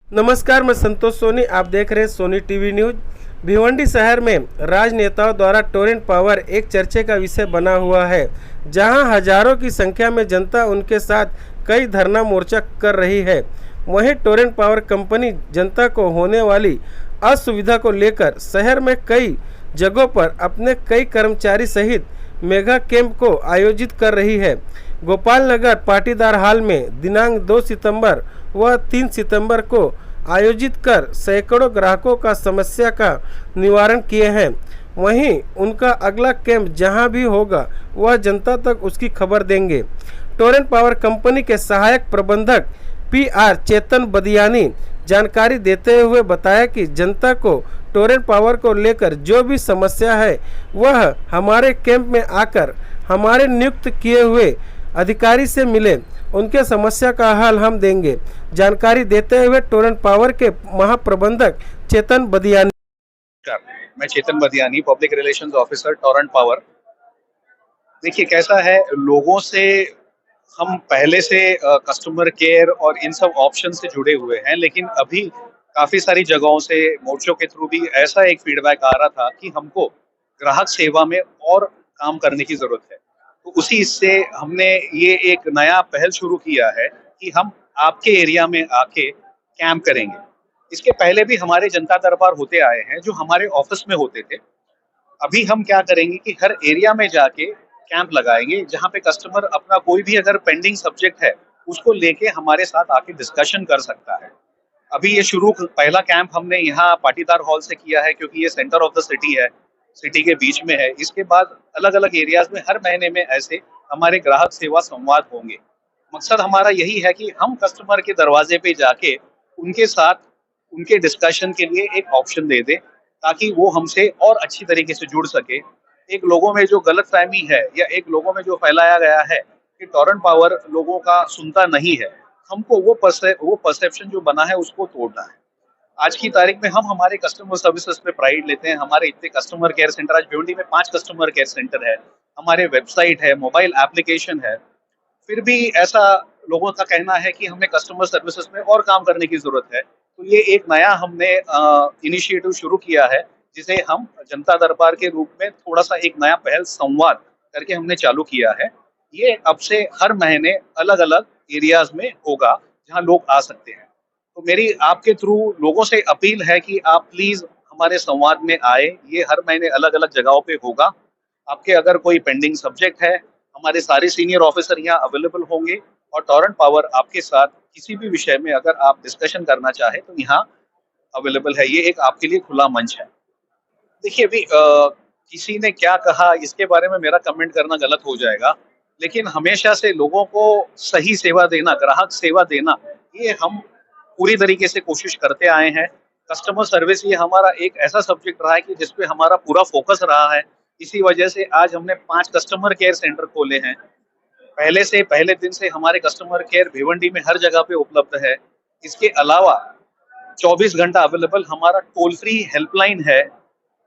नमस्कार, मैं संतोष सोनी। आप देख रहे हैं सोनी टीवी न्यूज। भिवंडी शहर में राजनेताओं द्वारा टोरेंट पावर एक चर्चे का विषय बना हुआ है, जहां हजारों की संख्या में जनता उनके साथ कई धरना मोर्चा कर रही है। वहीं टोरेंट पावर कंपनी जनता को होने वाली असुविधा को लेकर शहर में कई जगहों पर अपने कई कर्मचारी सहित मेगा कैंप को आयोजित कर रही है। गोपाल नगर पाटीदार हॉल में दिनांक 2 सितंबर व 3 सितंबर को आयोजित कर सैकड़ों ग्राहकों का समस्या का निवारण किए हैं। वहीं उनका अगला कैंप जहां भी होगा वह जनता तक उसकी खबर देंगे। टोरेंट पावर कंपनी के सहायक प्रबंधक PR चेतन बदियानी जानकारी देते हुए बताया कि जनता को टोरेंट पावर को लेकर जो भी समस्या है वह हमारे कैंप में आकर हमारे नियुक्त किए हुए अधिकारी से मिले, उनके समस्या का हल हम देंगे। जानकारी देते हुए टोरेंट पावर के महाप्रबंधक चेतन बदियानी। मैं Chetan Badiyani, public relations officer, Torrent Power. देखिए कैसा है, लोगों से हम पहले से कस्टमर केयर और इन सब ऑप्शन से जुड़े हुए हैं, लेकिन अभी काफी सारी जगहों से मोर्चों के थ्रू भी ऐसा एक फीडबैक आ रहा था कि हमको ग्राहक सेवा में और काम करने की जरूरत है। तो उसी से हमने ये एक नया पहल शुरू किया है कि हम आपके एरिया में आके कैंप करेंगे। इसके पहले भी हमारे जनता दरबार होते आए हैं जो हमारे ऑफिस में होते थे। अभी हम क्या करेंगे कि हर एरिया में जाके कैंप लगाएंगे, जहां पे कस्टमर अपना कोई भी अगर पेंडिंग सब्जेक्ट है उसको लेके हमारे साथ आके डिस्कशन कर सकता है। अभी ये पहला कैंप हमने यहाँ पाटीदार हॉल से किया है, क्योंकि ये सेंटर ऑफ द सिटी है, सिटी के बीच में है। इसके बाद अलग अलग एरियाज में हर महीने में ऐसे हमारे ग्राहक सेवा संवाद होंगे। मकसद हमारा यही है कि हम कस्टमर के दरवाजे पे जाके उनके साथ उनके डिस्कशन के लिए एक ऑप्शन दे दें, ताकि वो हमसे और अच्छी तरीके से जुड़ सके। एक लोगों में जो गलतफहमी है या एक लोगों में जो फैलाया गया है कि टोरेंट पावर लोगों का सुनता नहीं है, हमको वो परसेप्शन जो बना है उसको तोड़ना है। आज की तारीख में हम हमारे कस्टमर सर्विसेज पे प्राइड लेते हैं। हमारे इतने कस्टमर केयर सेंटर, आज भिवंडी में 5 कस्टमर केयर सेंटर है, हमारे वेबसाइट है, मोबाइल एप्लीकेशन है। फिर भी ऐसा लोगों का कहना है कि हमें कस्टमर सर्विसेज में और काम करने की जरूरत है। तो ये एक नया हमने इनिशिएटिव शुरू किया है, जिसे हम जनता दरबार के रूप में थोड़ा सा एक नया पहल संवाद करके हमने चालू किया है। ये अब से हर महीने अलग अलग एरियाज में होगा जहां लोग आ सकते हैं। तो मेरी आपके थ्रू लोगों से अपील है कि आप प्लीज हमारे संवाद में आए। ये हर महीने अलग अलग जगहों पे होगा। आपके अगर कोई पेंडिंग सब्जेक्ट है, हमारे सारे सीनियर ऑफिसर यहाँ अवेलेबल होंगे, और टोरेंट पावर आपके साथ किसी भी विषय में अगर आप डिस्कशन करना चाहे तो यहाँ अवेलेबल है। ये एक आपके लिए खुला मंच है। देखिए अभी किसी ने क्या कहा इसके बारे में मेरा कमेंट करना गलत हो जाएगा, लेकिन हमेशा से लोगों को सही सेवा देना, ग्राहक सेवा देना, ये हम पूरी तरीके से कोशिश करते आए हैं। कस्टमर सर्विस ये हमारा एक ऐसा सब्जेक्ट रहा है कि जिसपे हमारा पूरा फोकस रहा है। इसी वजह से आज हमने 5 कस्टमर केयर सेंटर खोले हैं। पहले दिन से हमारे कस्टमर केयर भिवंडी में हर जगह पे उपलब्ध है। इसके अलावा 24 घंटा अवेलेबल हमारा टोल फ्री हेल्पलाइन है।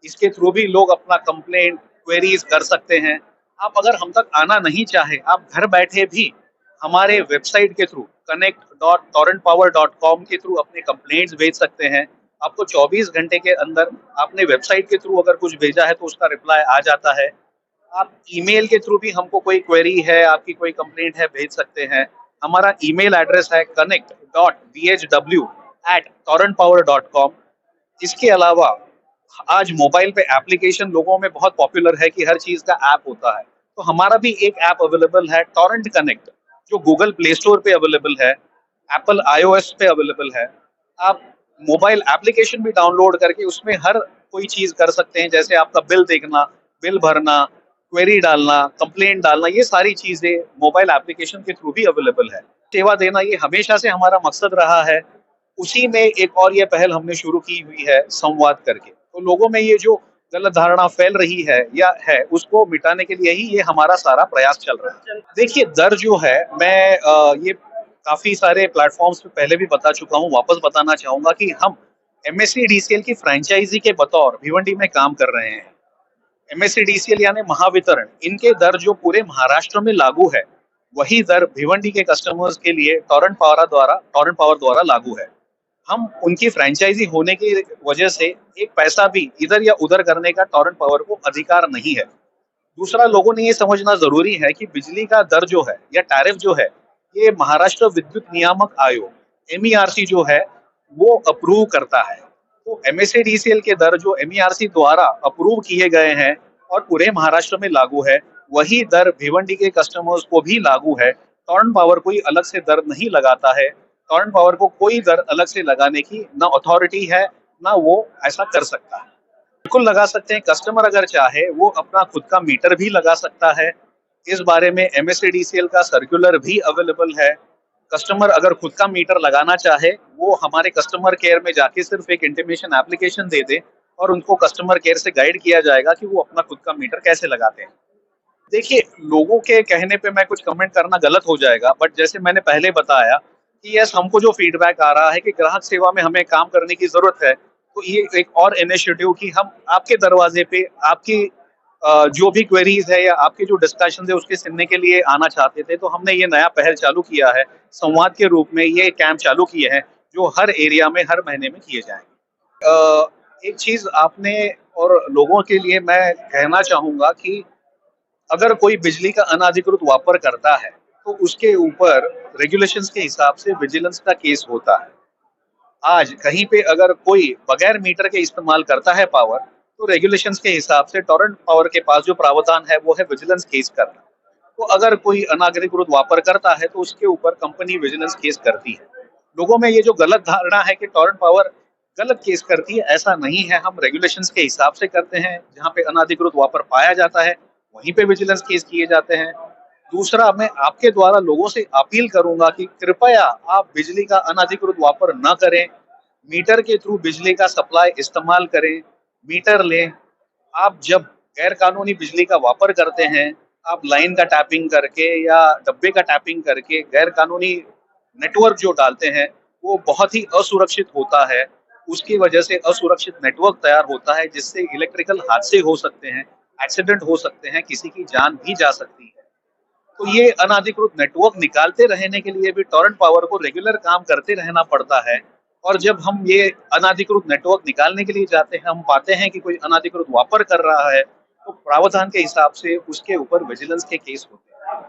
इसके थ्रू भी लोग अपना कंप्लेंट, क्वेरीज कर सकते हैं। आप अगर हम तक आना नहीं चाहे, आप घर बैठे भी हमारे वेबसाइट के थ्रू connect.torrentpower.com के थ्रू अपने कंप्लेंट्स भेज सकते हैं। आपको 24 घंटे के अंदर आपने वेबसाइट के थ्रू अगर कुछ भेजा है तो उसका रिप्लाई आ जाता है। आप ईमेल के थ्रू भी हमको कोई क्वेरी है, आपकी कोई कंप्लेंट है, भेज सकते हैं। हमारा ईमेल एड्रेस है connect.bhw@torrentpower.com। इसके अलावा आज मोबाइल पे एप्लीकेशन लोगों में बहुत पॉपुलर है कि हर चीज का ऐप होता है, तो हमारा भी एक ऐप अवेलेबल है, टोरेंट कनेक्ट, जो गूगल प्ले स्टोर पे अवेलेबल है, एप्पल iOS पे अवेलेबल है। आप मोबाइल एप्लीकेशन भी डाउनलोड करके उसमें हर कोई चीज कर सकते हैं, जैसे आपका बिल देखना, बिल भरना, क्वेरी डालना, कंप्लेंट डालना, ये सारी चीजें मोबाइल एप्लीकेशन के थ्रू भी अवेलेबल है। सेवा देना ये हमेशा से हमारा मकसद रहा है। उसी में एक और ये पहल हमने शुरू की हुई है संवाद करके। तो लोगों में ये जो गलत धारणा फैल रही है या है, उसको मिटाने के लिए ही ये हमारा सारा प्रयास चल रहा है। देखिए दर जो है, मैं ये काफी सारे प्लेटफॉर्म्स पे पहले भी बता चुका हूँ, वापस बताना चाहूंगा कि हम MSEDCL की फ्रेंचाइजी के बतौर भिवंडी में काम कर रहे हैं। MSEDCL यानी महावितरण, इनके दर जो पूरे महाराष्ट्र में लागू है, वही दर भिवंडी के कस्टमर्स के लिए टोरेंट पावर द्वारा लागू है। हम उनकी फ्रेंचाइजी होने की वजह से एक पैसा भी इधर या उधर करने का टॉरेंट पावर को अधिकार नहीं है। दूसरा, लोगों ने ये समझना ज़रूरी है कि बिजली का दर जो है या टैरिफ जो है, ये महाराष्ट्र विद्युत नियामक आयोग एमईआरसी जो है, वो अप्रूव करता है। तो एमएसएडीसीएल के दर जो एमईआरसी द्वारा अप्रूव किए गए हैं और पूरे महाराष्ट्र में लागू है, वही दर भिवंडी के कस्टमर्स को भी लागू है। टॉरंट पावर कोई अलग से दर नहीं लगाता है। टॉरंट पावर को कोई दर अलग से लगाने की ना अथॉरिटी है, ना वो ऐसा कर सकता है। बिल्कुल लगा सकते हैं, कस्टमर अगर चाहे वो अपना खुद का मीटर भी लगा सकता है। इस बारे में एमएसएडीसीएल का सर्कुलर भी अवेलेबल है। कस्टमर अगर खुद का मीटर लगाना चाहे, वो हमारे कस्टमर केयर में जाके सिर्फ एक इंटीमेशन एप्लीकेशन दे दे और उनको कस्टमर केयर से गाइड किया जाएगा कि वो अपना खुद का मीटर कैसे लगाते हैं। देखिए, लोगों के कहने पे मैं कुछ कमेंट करना गलत हो जाएगा, बट जैसे मैंने पहले बताया कि यस, हमको जो फीडबैक आ रहा है कि ग्राहक सेवा में हमें काम करने की ज़रूरत है, तो ये एक और इनिशिएटिव कि हम आपके दरवाजे पे आपकी जो भी क्वेरीज है या आपके जो डिस्कशन है उसके सुनने के लिए आना चाहते थे, तो हमने ये नया पहल चालू किया है। संवाद के रूप में ये कैंप चालू किए हैं, जो हर एरिया में हर महीने में किए जाएंगे। एक चीज आपने और लोगों के लिए मैं कहना चाहूंगा कि अगर कोई बिजली का अनाधिकृत वापर करता है, तो उसके ऊपर रेगुलेशंस के हिसाब से विजिलेंस का केस होता है। आज कहीं पे अगर कोई बगैर मीटर के इस्तेमाल करता है पावर, तो रेगुलेशंस के हिसाब से टॉरंट पावर के पास जो प्रावधान है वो है विजिलेंस केस करना। तो अगर कोई अनाधिकृत वापर करता है तो उसके ऊपर कंपनी विजिलेंस केस करती है। लोगों में ये जो गलत धारणा है कि टॉरंट पावर गलत केस करती है, ऐसा नहीं है। हम रेगुलेशंस के हिसाब से करते हैं। जहाँ पे अनाधिकृत वापर पाया जाता है वहीं पे विजिलेंस केस किए जाते हैं। दूसरा, मैं आपके द्वारा लोगों से अपील करूंगा कि कृपया आप बिजली का अनाधिकृत वापर न करें। मीटर के थ्रू बिजली का सप्लाई इस्तेमाल करें, मीटर लें। आप जब गैर कानूनी बिजली का वापर करते हैं, आप लाइन का टैपिंग करके या डब्बे का टैपिंग करके गैर कानूनी नेटवर्क जो डालते हैं, वो बहुत ही असुरक्षित होता है। उसकी वजह से असुरक्षित नेटवर्क तैयार होता है, जिससे इलेक्ट्रिकल हादसे हो सकते हैं, एक्सीडेंट हो सकते हैं, किसी की जान भी जा सकती है। तो ये अनाधिकृत नेटवर्क निकालते रहने के लिए भी टॉरंट पावर को रेगुलर काम करते रहना पड़ता है। और जब हम ये अनाधिकृत नेटवर्क निकालने के लिए जाते हैं, हम पाते हैं कि कोई अनाधिकृत वापर कर रहा है, तो प्रावधान के हिसाब से उसके ऊपर विजिलेंस के केस होते हैं।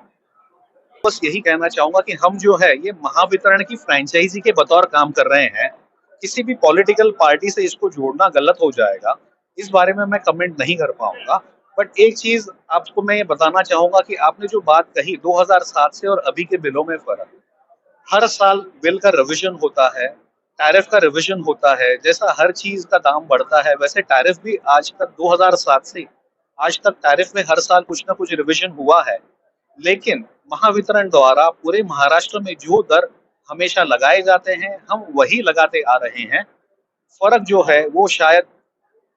बस यही कहना चाहूंगा कि हम जो है ये महावितरण की फ्रेंचाइजी के बतौर काम कर रहे हैं। किसी भी पॉलिटिकल पार्टी से इसको जोड़ना गलत हो जाएगा। इस बारे में मैं कमेंट नहीं कर पाऊंगा। बट एक चीज आपको मैं ये बताना चाहूंगा कि आपने जो बात कही 2007 से और अभी के बिलों में फर्क, हर साल बिल का रिवीजन होता है, टैरिफ का रिवीजन होता है। जैसा हर चीज का दाम बढ़ता है, वैसे टैरिफ भी आज तक 2007 से आज तक टैरिफ में हर साल कुछ ना कुछ रिवीजन हुआ है। लेकिन महावितरण द्वारा पूरे महाराष्ट्र में जो दर हमेशा लगाए जाते हैं, हम वही लगाते आ रहे हैं। फर्क जो है वो शायद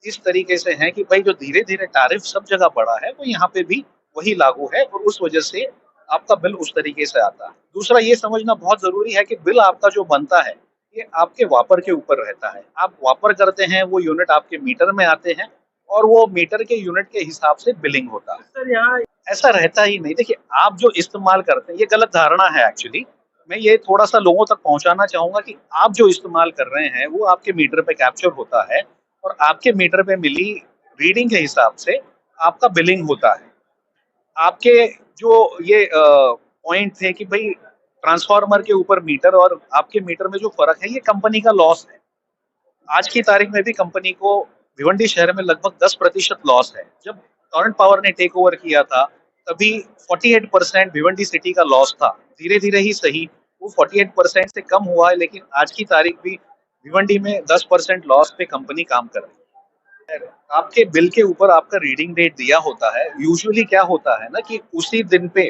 इस तरीके से है कि भाई जो धीरे धीरे टैरिफ सब जगह बढ़ा है, वो यहाँ पे भी वही लागू है और उस वजह से आपका बिल उस तरीके से आता है। दूसरा, ये समझना बहुत जरूरी है कि बिल आपका जो बनता है, ये आपके वापर के ऊपर रहता है। आप वापर करते हैं, वो यूनिट आपके मीटर में आते हैं और वो मीटर के यूनिट के हिसाब से बिलिंग होता है। सर, यहाँ ऐसा रहता ही नहीं। देखिए, आप जो इस्तेमाल करते हैं, ये गलत धारणा है एक्चुअली। मैं ये थोड़ा सा लोगों तक पहुंचाना चाहूंगा कि आप जो इस्तेमाल कर रहे हैं वो आपके मीटर पे कैप्चर होता है और आपके मीटर पे मिली रीडिंग के हिसाब से आपका बिलिंग होता है। आपके जो ये पॉइंट थे कि भाई ट्रांसफार्मर के ऊपर मीटर और आपके मीटर में जो फर्क है, ये कंपनी का लॉस है। आज की तारीख में भी कंपनी को भिवंडी शहर में लगभग 10% लॉस है। जब टॉरंट पावर ने टेक ओवर किया था, तभी 48% भिवंडी सिटी का लॉस था। धीरे धीरे ही सही वो 48% से कम हुआ है, लेकिन आज की तारीख भी भिवंडी में 10% लॉस पे कंपनी काम कर रही है। आपके बिल के ऊपर आपका रीडिंग डेट दिया होता है। यूजुअली क्या होता है ना कि उसी दिन पे,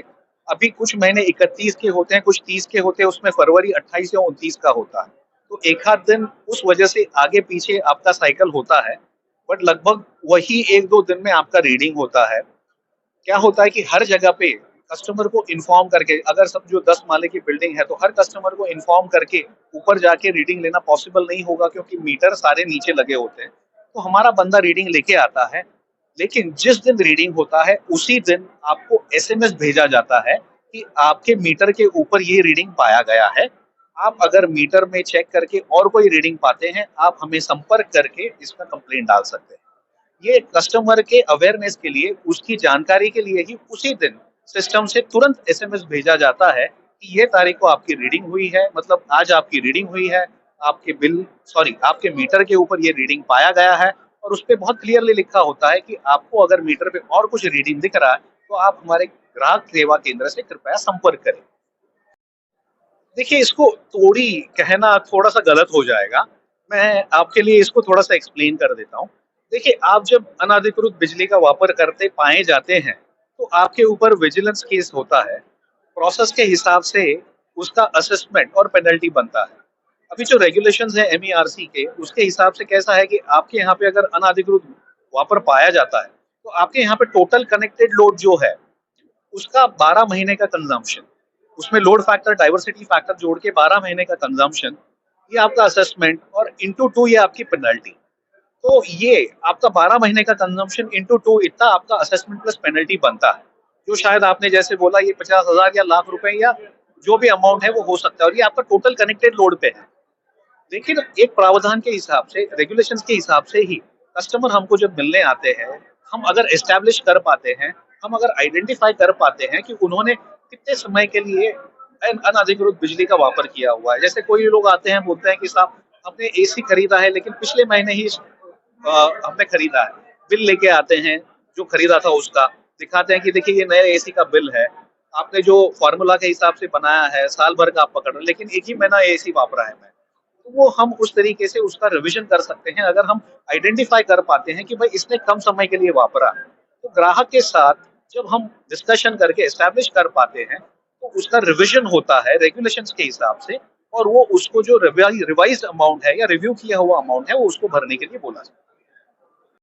अभी कुछ महीने 31 के होते हैं, कुछ 30 के होते हैं, उसमें फरवरी 28 या 29 का होता है। तो एक आध दिन उस वजह से आगे पीछे आपका साइकिल होता है, बट लगभग वही 1-2 दिन में आपका रीडिंग होता है। क्या होता है कि हर जगह पे कस्टमर को इन्फॉर्म करके, अगर सब जो 10 माले की बिल्डिंग है तो हर कस्टमर को इन्फॉर्म करके ऊपर जाके रीडिंग लेना पॉसिबल नहीं होगा, क्योंकि मीटर सारे नीचे लगे होते हैं। तो हमारा बंदा रीडिंग लेके आता है, लेकिन जिस दिन रीडिंग होता है उसी दिन आपको एसएमएस भेजा जाता है कि आपके मीटर के ऊपर ये रीडिंग पाया गया है। आप अगर मीटर में चेक करके और कोई रीडिंग पाते हैं, आप हमें संपर्क करके इसका कंप्लेंट डाल सकते हैं। ये कस्टमर के अवेयरनेस के लिए, उसकी जानकारी के लिए ही उसी दिन सिस्टम से तुरंत एसएमएस भेजा जाता है कि ये तारीख को आपकी रीडिंग हुई है, मतलब आज आपकी रीडिंग हुई है, आपके बिल सॉरी आपके मीटर के ऊपर ये रीडिंग पाया गया है और उसपे बहुत क्लियरली लिखा होता है कि आपको अगर मीटर पे और कुछ रीडिंग दिख रहा है, तो आप हमारे ग्राहक सेवा केंद्र से कृपया संपर्क करें। देखिए, इसको तोड़ी कहना थोड़ा-सा गलत हो जाएगा। मैं आपके लिए इसको थोड़ा-सा एक्सप्लेन कर देता हूँ। देखिए, आप जब अनधिकृत बिजली का वापर करते पाए जाते हैं, तो आपके ऊपर विजिलेंस केस होता है। प्रोसेस के हिसाब से उसका असेसमेंट और पेनल्टी बनता है। अभी जो रेगुलेशंस हैं एमईआरसी के, उसके हिसाब से कैसा है कि आपके यहाँ पे अगर अनधिकृत वापर पाया जाता है, तो आपके यहाँ पे टोटल कनेक्टेड लोड जो है, उसका 12 महीने का कंजम्पशन, उसमें लोड फैक्टर, डाइवर्सिटी फैक्टर जोड़ के 12 महीने का कंजम्पशन, ये आपका असेसमेंट और इंटू 2 ये आपकी पेनल्टी। तो ये आपका 12 महीने का कंजम्पशन इंटू 2 इतना आपका असेसमेंट प्लस पेनल्टी बनता है। जो शायद आपने जैसे बोला ये 50,000 या लाख रुपए या जो भी अमाउंट है वो हो सकता है और ये आपका टोटल कनेक्टेड लोड पे है। लेकिन एक प्रावधान के हिसाब से, रेगुलेशंस के हिसाब से ही कस्टमर हमको जब मिलने आते हैं, हम अगर एस्टैब्लिश कर पाते हैं, हम अगर आइडेंटिफाई कर पाते हैं कि उन्होंने कितने समय के लिए अनधिकृत बिजली का वापर किया हुआ है। जैसे कोई लोग आते हैं बोलते हैं कि साहब हमने एसी खरीदा है लेकिन पिछले महीने ही हमने खरीदा है। बिल लेके आते हैं जो खरीदा था उसका, दिखाते हैं कि देखिए ये नए एसी का बिल है। आपने जो फ़ॉर्मूला के हिसाब से बनाया है, साल भर का आप पकड़ रहे हैं, लेकिन एक ही महीना एसी वापरा है मैं। तो वो हम उस तरीके से उसका रिविज़न कर सकते हैं अगर हम आइडेंटिफ़ाई कर पाते हैं कि भाई इसने कम समय के लिए वापरा है। तो ग्राहक के साथ जब हम डिस्कशन करके एस्टैब्लिश कर पाते हैं, तो उसका रिविज़न होता है रेगुलेशंस के हिसाब से और वो उसको जो रिवाइज़्ड अमाउंट है या रिव्यू किया हुआ अमाउंट है, वो उसको भरने के लिए बोला जाता है।